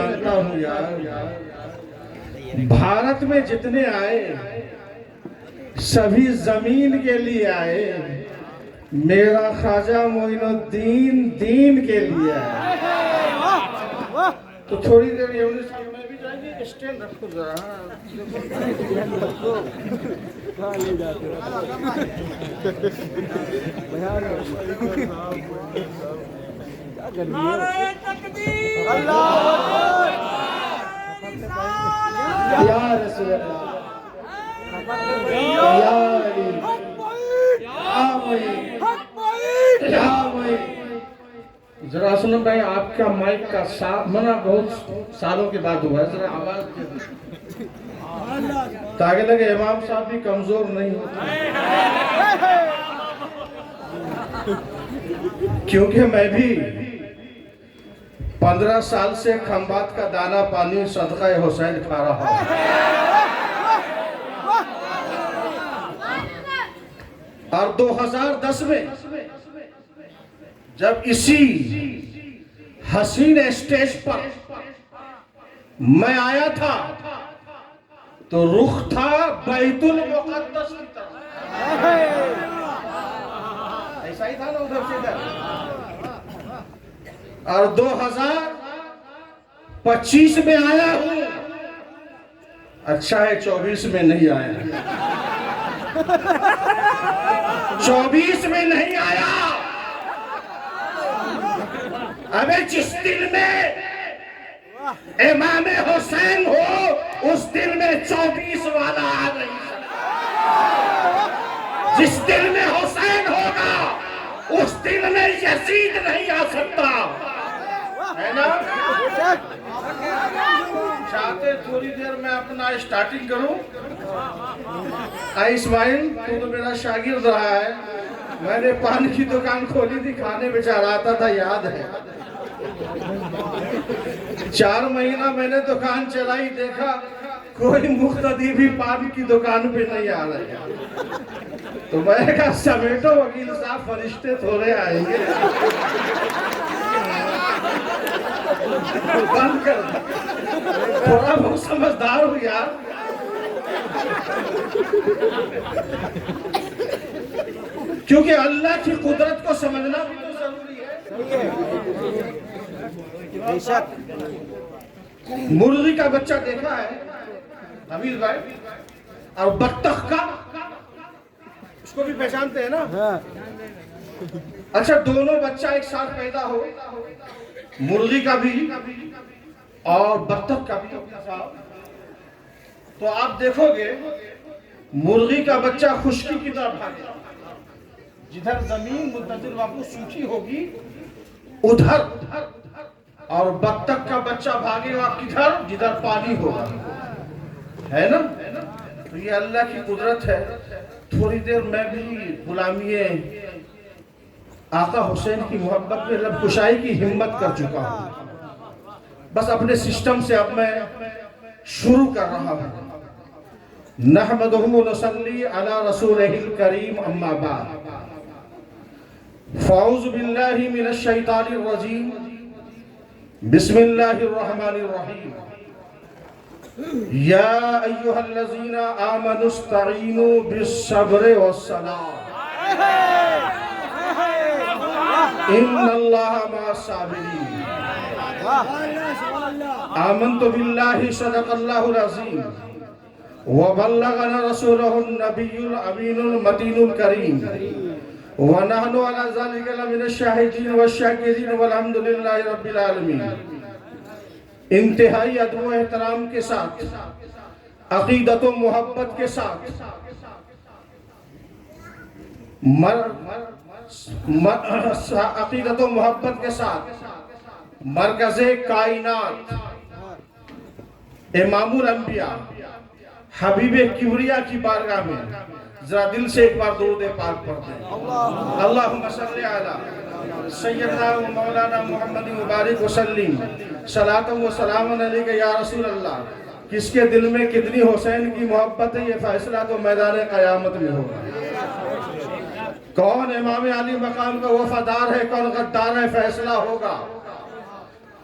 मानता हूँ यार, भारत में जितने आए सभी जमीन के लिए आए, मेरा ख्वाजा मोइनुद्दीन दीन के लिए आए। तो थोड़ी देर यूनिस में भी जाएंगे, स्टैंड रखो जरा, ले जाते जरा असलम भाई, आपका माइक का मना बहुत सालों के बाद हुआ है, जरा आवाज ताकि लगे इमाम साहब भी कमजोर नहीं होते, क्योंकि मैं भी 15 साल से खंबात का दाना पानी सदका हुसैन खा रहा हूं। और 2010 में जब इसी हसीन स्टेज पर मैं आया था तो रुख था बैतुल मुक़द्दस की तरफ, ऐसा ही था ना उधर से इधर। और 2025 में आया हूं, अच्छा है 24 में नहीं आया, 24 में नहीं आया। अबे जिस दिल में इमाम हुसैन हो उस दिल में 24 वाला आ नहीं सकता। जिस दिल में हुसैन होगा उस दिल में यजीद नहीं आ सकता, है ना? चाहते थोड़ी देर में अपना स्टार्टिंग करूं? इस्माइल, तू तो मेरा शागिर्द रहा है, मैंने पान की दुकान खोली थी, खाने बेचा रहा था, याद है? 4 महीना मैंने दुकान चलाई, देखा कोई मुख्तदी भी पान की दुकान पे नहीं आ रहे, तो मैं कहा समेटो वकील साहब, फरिश्ते थोड़े आएंगे, बंद कर, थोड़ा बहुत समझदार हो यार। क्योंकि अल्लाह की कुदरत को समझना भी तो जरूरी है। मुर्गी का बच्चा देखा है हमीद भाई, और बत्तख का, उसको भी पहचानते हैं ना? अच्छा, दोनों बच्चा एक साथ पैदा हो, मुर्गी का भी और बत्तख का भी, तो आप देखोगे मुर्गी का बच्चा खुशकी की तरफ भागेगा, जिधर जमीन मुद्दतिल वाक़ु सूखी होगी उधर, और बत्तख का बच्चा भागेगा किधर? जिधर पानी होगा, है ना? तो ये अल्लाह की कुदरत है। थोड़ी देर मैं भी गुलामी आका हुसैन की मोहब्बत में लब कुशाई की हिम्मत कर चुका हूँ, बस अपने सिस्टम से अब मैं शुरू कर रहा हूँ। नहमदुहु व नसल्ली अला रसूलिहिल करीम, अम्मा बाद, फ़ाऊज़ु बिल्लाहि मिनश शैतानिर रजीम, बिस्मिल्लाहिर रहमानिर रहीम। या अय्युहल्लज़ीना आमनुस्तईनु बिस्सब्रि वस्सलाह, इन्नल्लाहा मअस्साबिरीन। आमन्तु बिल्लाहि सदक़ल्लाहुल अज़ीम व बल्लगना रसूलुहुन नबियुल अमीनुल मतीनुल करीम व नहनु अला ज़ालिका लमिनश शाहिदीन व शाकिरीन वल्हम्दुलिल्लाहि रब्बिल आलमीन। इंतहाई अदब व एहतराम के साथ, अक़ीदत व मोहब्बत के साथ, अक़ीदत व मोहब्बत के साथ मरकज़े कायनात इमामुल अंबिया हबीबे किबरिया की बारगाह में जरा दिल से एक बार दुरूद पाक पढ़ते हैं। अल्लाहुम्मा सल्लि अला सय्यदना व मौलाना मुहम्मद मुबारक वसल्लिम सलातन व सलामन अलैका या रसूल अल्लाह। किसके दिल में कितनी हुसैन की मोहब्बत है, ये फैसला तो मैदान क़यामत में होगा। कौन इमाम अली मकाम का वफादार है, कौन गद्दार है, फैसला होगा।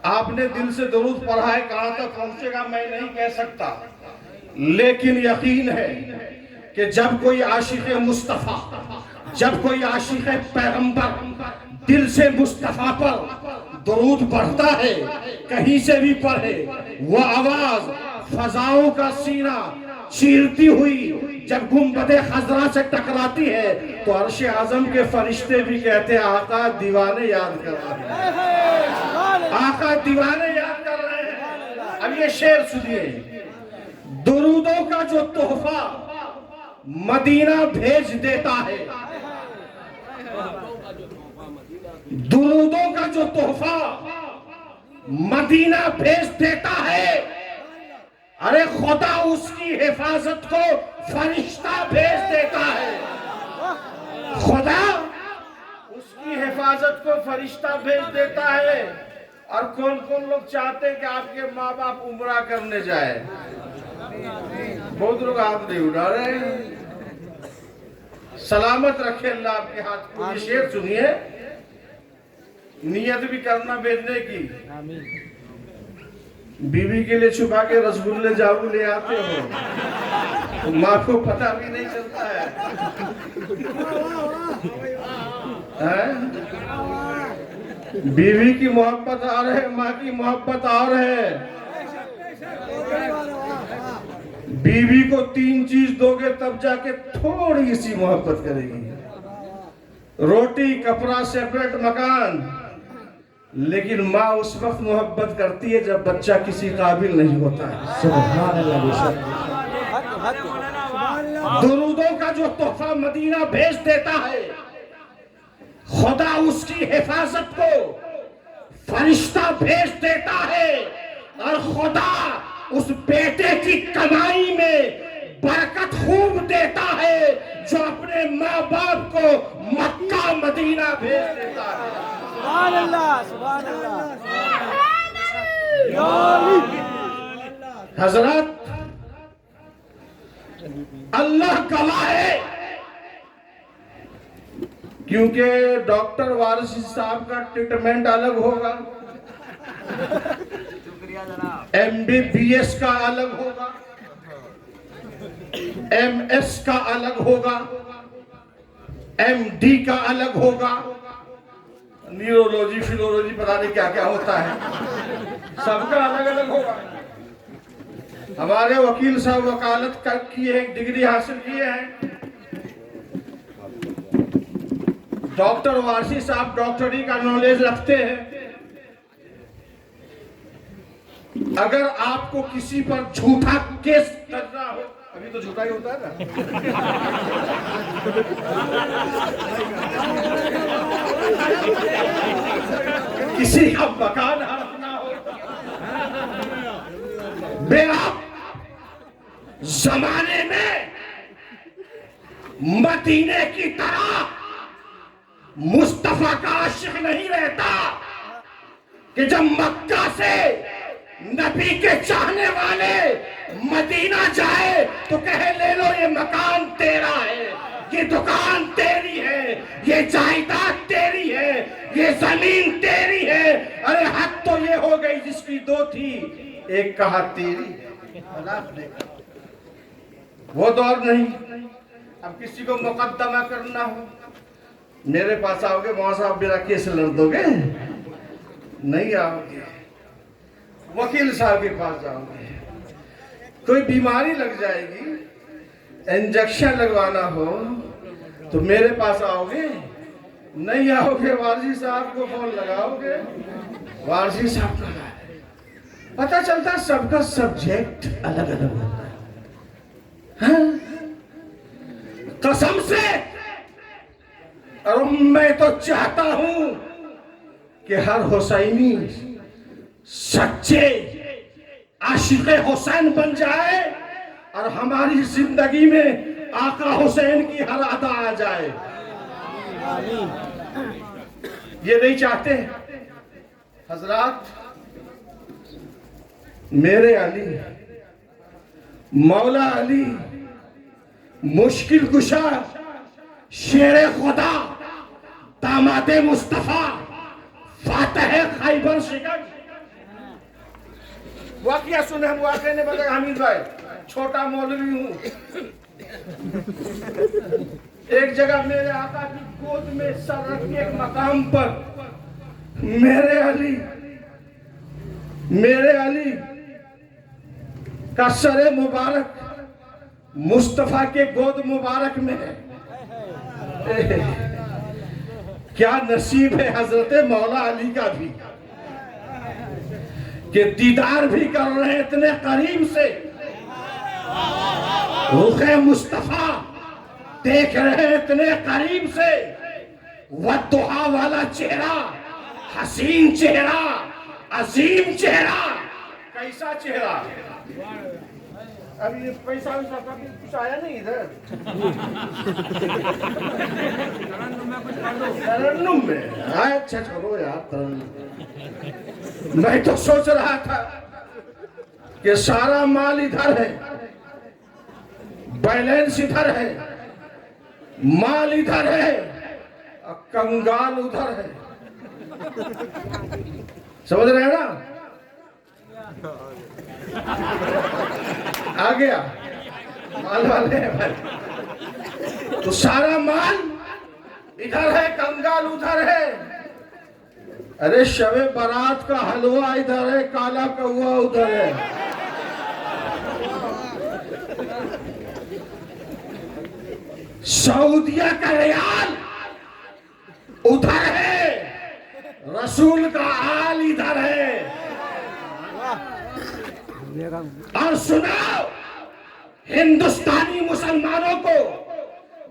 आपने दिल से दुरूद पढ़ा है, कहां तक पहुंचेगा मैं नहीं कह सकता, लेकिन यकीन है कि जब कोई आशिक मुस्तफा, जब कोई आशिक पैगंबर दिल से मुस्तफा पर दुरूद पढ़ता है, कहीं से भी पढ़े, वो आवाज फजाओं का सीना चीरती हुई जब गुंबदे खजरा से टकराती है तो अर्श आजम के फरिश्ते भी कहते हैं आका दीवाने याद कर रहे हैं, आका दीवाने याद कर रहे हैं। अब ये शेर सुनिए, दुरूदों का जो तोहफा मदीना भेज देता है, दुरूदों का जो तोहफा मदीना भेज देता है, अरे खुदा उसकी हिफाजत को फरिश्ता भेज देता है, खुदा उसकी हिफाजत को फरिश्ता भेज देता है। और कौन कौन लोग चाहते हैं कि आपके माँ बाप उम्रा करने जाए? बहुत लोग हाथ नहीं उठा रहे। सलामत रखे अल्लाह आपके हाथ को। ये शेर सुनिए, नियत भी करना भेजने की। बीवी के लिए छुपा के रसगुल्ले जाऊ ले आते हो, माँ को पता भी नहीं चलता है? बीवी की मोहब्बत और है, माँ की मोहब्बत और है। बीवी को 3 चीज दोगे तब जाके थोड़ी सी मोहब्बत करेगी, रोटी, कपड़ा, सेपरेट मकान। लेकिन माँ उस वक्त मोहब्बत करती है जब बच्चा किसी काबिल नहीं होता है। सुभान अल्लाह। दुरूदों का जो तोहफा मदीना भेज देता है, खुदा उसकी हिफाजत को फरिश्ता भेज देता है, और खुदा उस बेटे की कमाई में बरकत खूब देता है जो अपने माँ बाप को मक्का मदीना भेज देता है। सुभान अल्लाह, सुभान अल्लाह। हजरत, अल्लाह गवाह है, क्योंकि डॉक्टर वारिस साहब का ट्रीटमेंट अलग होगा, MBBS का अलग होगा, MS का अलग होगा, MD का अलग होगा, न्यूरोलॉजी, फिलोलॉजी, पता नहीं क्या क्या होता है, सबका अलग अलग होगा। हमारे वकील साहब वकालत किए हैं, डिग्री हासिल किए हैं। डॉक्टर वारसी साहब डॉक्टरी का नॉलेज रखते हैं। अगर आपको किसी पर झूठा केस करना हो, अभी तो झूठा ही होता है ना, किसी का मकान हड़पना हो, बेआब जमाने में मदीने की तरह मुस्तफा का आशिक नहीं रहता कि जब मक्का से नबी के चाहने वाले मदीना जाए तो कहे ले लो ये मकान तेरा है, ये दुकान तेरी है, ये जायदाद तेरी है, ये जमीन तेरी है। अरे हद तो ये हो गई जिसकी 2 थी, एक कहा तेरी, वो दौर नहीं। अब किसी को मुकद्दमा करना हो, मेरे पास आओगे, मौसा साहब मेरा केस लड़ दोगे? नहीं आओगे, वकील साहब के पास जाओगे। कोई बीमारी लग जाएगी, इंजेक्शन लगवाना हो तो मेरे पास आओगे? नहीं आओगे, वारसी साहब को फोन लगाओगे, वारसी साहब का है। पता चलता सबका सब्जेक्ट अलग अलग होता है। कसम से, और मैं तो चाहता हूं कि हर हुसैनी सच्चे आशिक़े हुसैन बन जाए और हमारी जिंदगी में आका हुसैन की हर अदा आ जाए। ये नहीं चाहते हजरात। मेरे अली, मौला अली, मुश्किल कुशा, शेरे खुदा, दामादे मुस्तफा, फातह खैबर शिकन, वाकया सुने, हम वाकया ने बताया हामिद भाई, छोटा मौलवी हूँ। एक जगह मेरे आका की गोद में सर रख के एक मकाम पर मेरे अली का सरे मुबारक मुस्तफा के गोद मुबारक में है। क्या नसीब है हजरत मौला अली का भी कि दीदार भी कर रहे हैं इतने करीब से, रुखे मुस्तफा देख रहे हैं इतने करीब से, वद्दुहा वाला चेहरा, हसीन चेहरा, अजीम चेहरा, कैसा चेहरा। अभी पैसा वैसा कभी कुछ आया नहीं इधर तरन्नुम में। अच्छा चलो यार, मैं तो सोच रहा था कि सारा माल इधर है, बैलेंस इधर है, माल इधर है और कंगाल उधर है। समझ रहे हैं ना? आ गया माल वाले हैं भाई। तो सारा माल इधर है, कंगाल उधर है। अरे शबे बारात का हलवा इधर है, काला कौवा उधर है। सऊदिया का रियाल उधर है, रसूल का आल इधर है। और सुनाओ, हिंदुस्तानी मुसलमानों को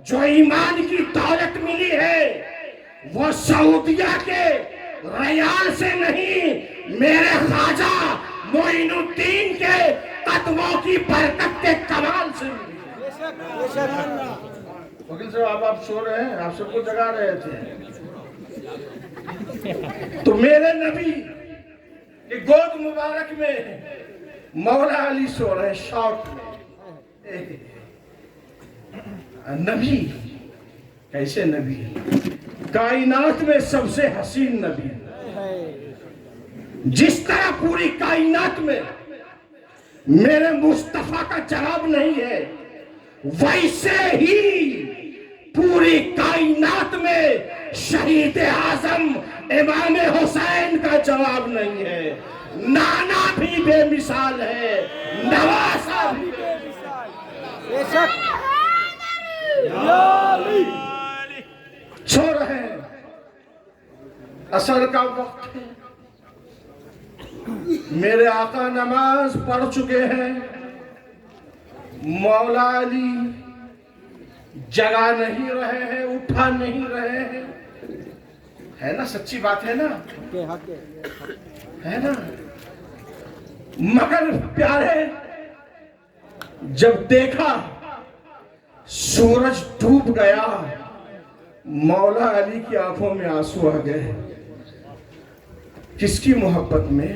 जो ईमान की दौलत मिली है वो सऊदिया के रियाल से नहीं, मेरे ख्वाजा मोइनुद्दीन के कदमों की बरकत के कमाल से मिली। वकील साहब आप सो रहे हैं, आप सबको जगा रहे थे। तो मेरे नबी के गोद मुबारक में मौला अली सो रहे शौक में। नबी कैसे नबी, कायनात में सबसे हसीन नबी। जिस तरह पूरी कायनात में मेरे मुस्तफा का जवाब नहीं है, वैसे ही पूरी कायनात में शहीद आजम इमाम हुसैन का जवाब नहीं है। नाना भी बेमिसाल है, नवासा भी बेमिसाल। सो रहे हैं, असर का वक्त है, मेरे आका नमाज पढ़ चुके हैं, मौला अली जगा नहीं रहे हैं, उठा नहीं रहे हैं। है ना, सच्ची बात है ना, है ना। मगर प्यारे, जब देखा सूरज डूब गया, मौला अली की आंखों में आंसू आ गए। किसकी मोहब्बत में?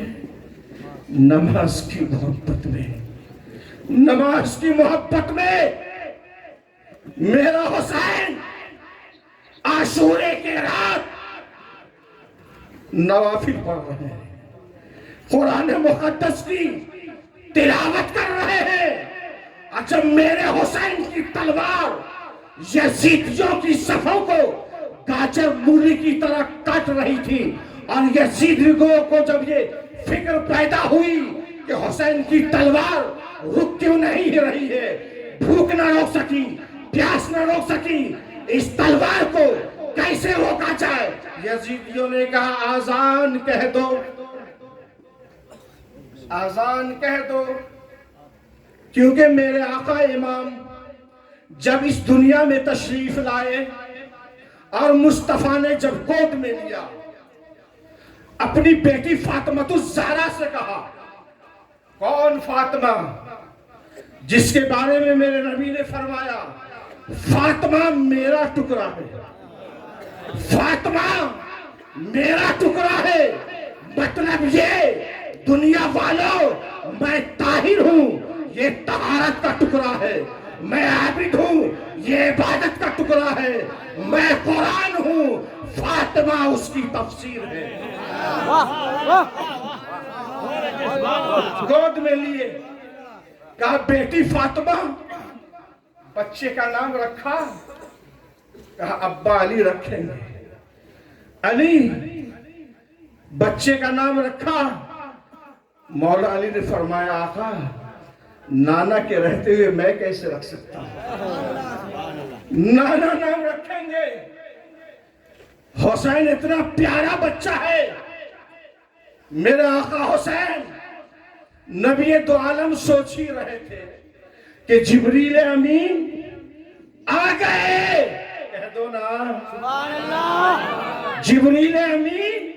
नमाज की मोहब्बत में, नमाज की मोहब्बत में। मेरा हुसैन आशूरे के रात नवाफिल पढ़ रहे हैं, कुरान मुकद्दस की तिलावत कर रहे हैं। अच्छा, मेरे हुसैन की तलवार यजीदियों की सफों को गाजर मूली की तरह काट रही थी, और यजीदियों को जब ये फिक्र पैदा हुई कि हुसैन की तलवार रुक क्यों नहीं रही है, भूख न रोक सकी, प्यास न रोक सकी, इस तलवार को कैसे रोका जाए। यजीदियों ने कहा, आजान कह दो, आजान कह दो। क्योंकि मेरे आका इमाम जब इस दुनिया में तशरीफ लाए और मुस्तफा ने जब गोद में लिया, अपनी बेटी फातिमा से कहा, कौन फातिमा? जिसके बारे में मेरे नबी ने फरमाया, फातिमा मेरा टुकड़ा है, फातिमा मेरा टुकड़ा है। मतलब ये दुनिया वालों, मैं ताहिर हूं, ये तहारत का टुकड़ा है। मैं आबिद हूं, ये इबादत का टुकड़ा है। मैं कुरान हूं, फातिमा उसकी तफसीर है। गोद में लिए, कहा बेटी फातिमा, बच्चे का नाम रखा, कहा अब्बा अली रखेंगे। अली बच्चे का नाम रखा। मौला अली ने फरमाया आका नाना के रहते हुए मैं कैसे रख सकता हूं, नाना नाम रखेंगे। हुसैन इतना प्यारा बच्चा है। मेरे आका हुसैन नबी दो आलम सोच ही रहे थे कि जिब्रील अमीन आ गए, कह दो ना सुभान अल्लाह, जिब्रील अमीन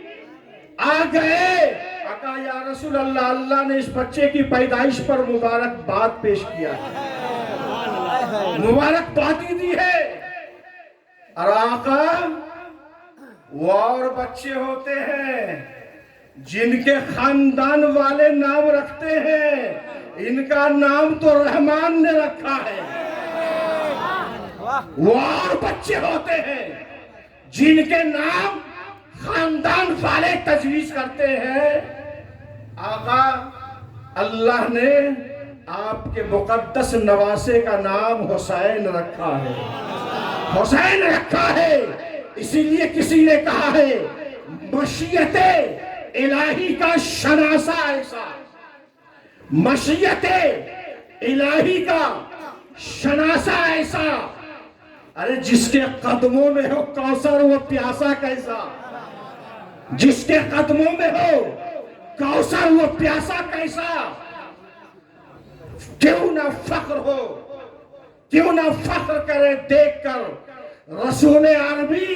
आ गए। आका या रसूल अल्लाह, अल्लाह ने इस बच्चे की पैदाइश पर मुबारकबाद पेश किया है, मुबारकबादी दी है। और आका वो और बच्चे होते हैं जिनके खानदान वाले नाम रखते हैं, इनका नाम तो रहमान ने रखा है। वो और बच्चे होते हैं जिनके नाम खानदान वाले तजवीज करते हैं। आका अल्लाह ने आपके मुकद्दस नवासे का नाम हुसैन रखा है, हुसैन रखा है। इसीलिए किसी ने कहा है मशीयते इलाही का शनासा ऐसा, मशीयते इलाही का शनासा ऐसा। अरे जिसके कदमों में हो कौसर वो प्यासा कैसा, जिसके कदमों में हो कौसर वो प्यासा कैसा। क्यों ना फख्र हो, क्यों ना फख्र करे देखकर रसूल अरबी।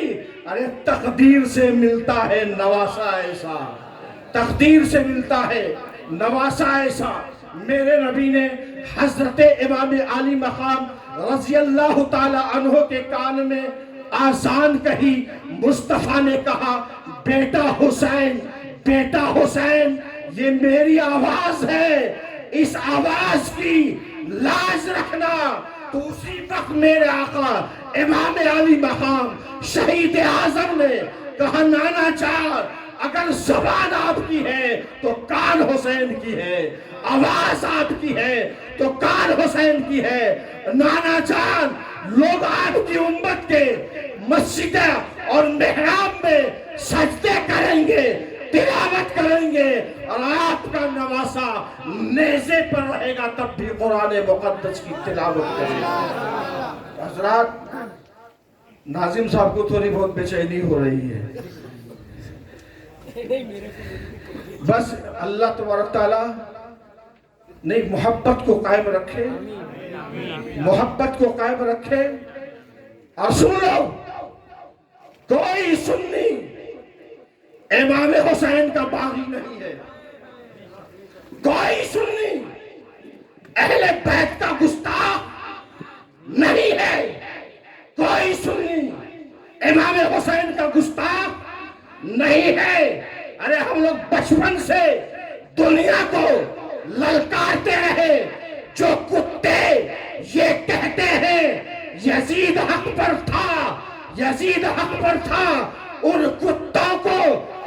अरे तकदीर से मिलता है नवासा ऐसा, तकदीर से मिलता है नवासा ऐसा। मेरे नबी ने हजरत इमाम आली मकाम रज़ी अल्लाह ताला अन्हो के कान में आजान कही। मुस्तफा ने कहा बेटा हुसैन, बेटा हुसैन, ये मेरी आवाज है, इस आवाज की लाज रखना। तो उसी वक्त मेरे आका इमाम आली मकाम शहीद आजम ने कहा नाना चार, अगर जबान आपकी है तो कान हुसैन की है, आवाज आपकी है तो कान हुसैन की है। नाना चार, लोग आपकी उम्मत के मस्जिद और मेहराब में सजदे करेंगे, तिलावत करेंगे और आपका नवासा नेज़े पर रहेगा तब भी कुरान मुक़द्दस की तिलावत करेगा। हज़रात, नाजिम साहब को थोड़ी बहुत बेचैनी हो रही है। बस अल्लाह तबारक तआला नहीं मोहब्बत को कायम रखे, मोहब्बत को कायम रखे। और सुन लो, कोई सुन्नी इमाम हुसैन का बागी नहीं है, कोई सुन्नी अहले बैत का गुस्ताख नहीं है, कोई सुन्नी इमाम हुसैन का गुस्ताख नहीं है। अरे हम लोग बचपन से दुनिया को ललकारते रहे, जो कुत्ते ये कहते हैं यजीद हक पर था, यजीद हक पर था, उन कुत्तों को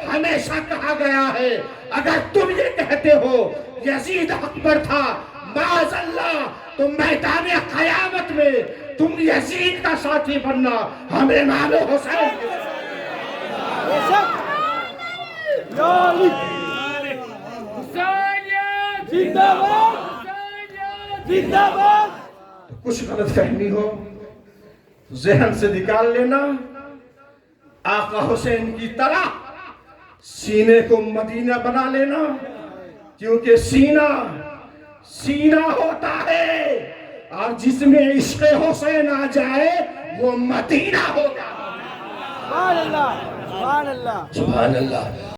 हमेशा कहा गया है अगर तुम ये कहते हो यजीद हक पर था, माज़अल्लाह, तो मैदान क़यामत में तुम यजीद का साथी बनना, हम इमाम हुसैन जिंदाबाद जिंदाबाद। कुछ गलत फहमी हो जहन से निकाल लेना। आका हुसैन की तरह सीने को मदीना बना लेना, क्योंकि सीना सीना होता है और जिसमें इश्क़ हुसैन आ जाए वो मदीना होगा। सुभान अल्लाह, सुभान अल्लाह, सुभान अल्लाह।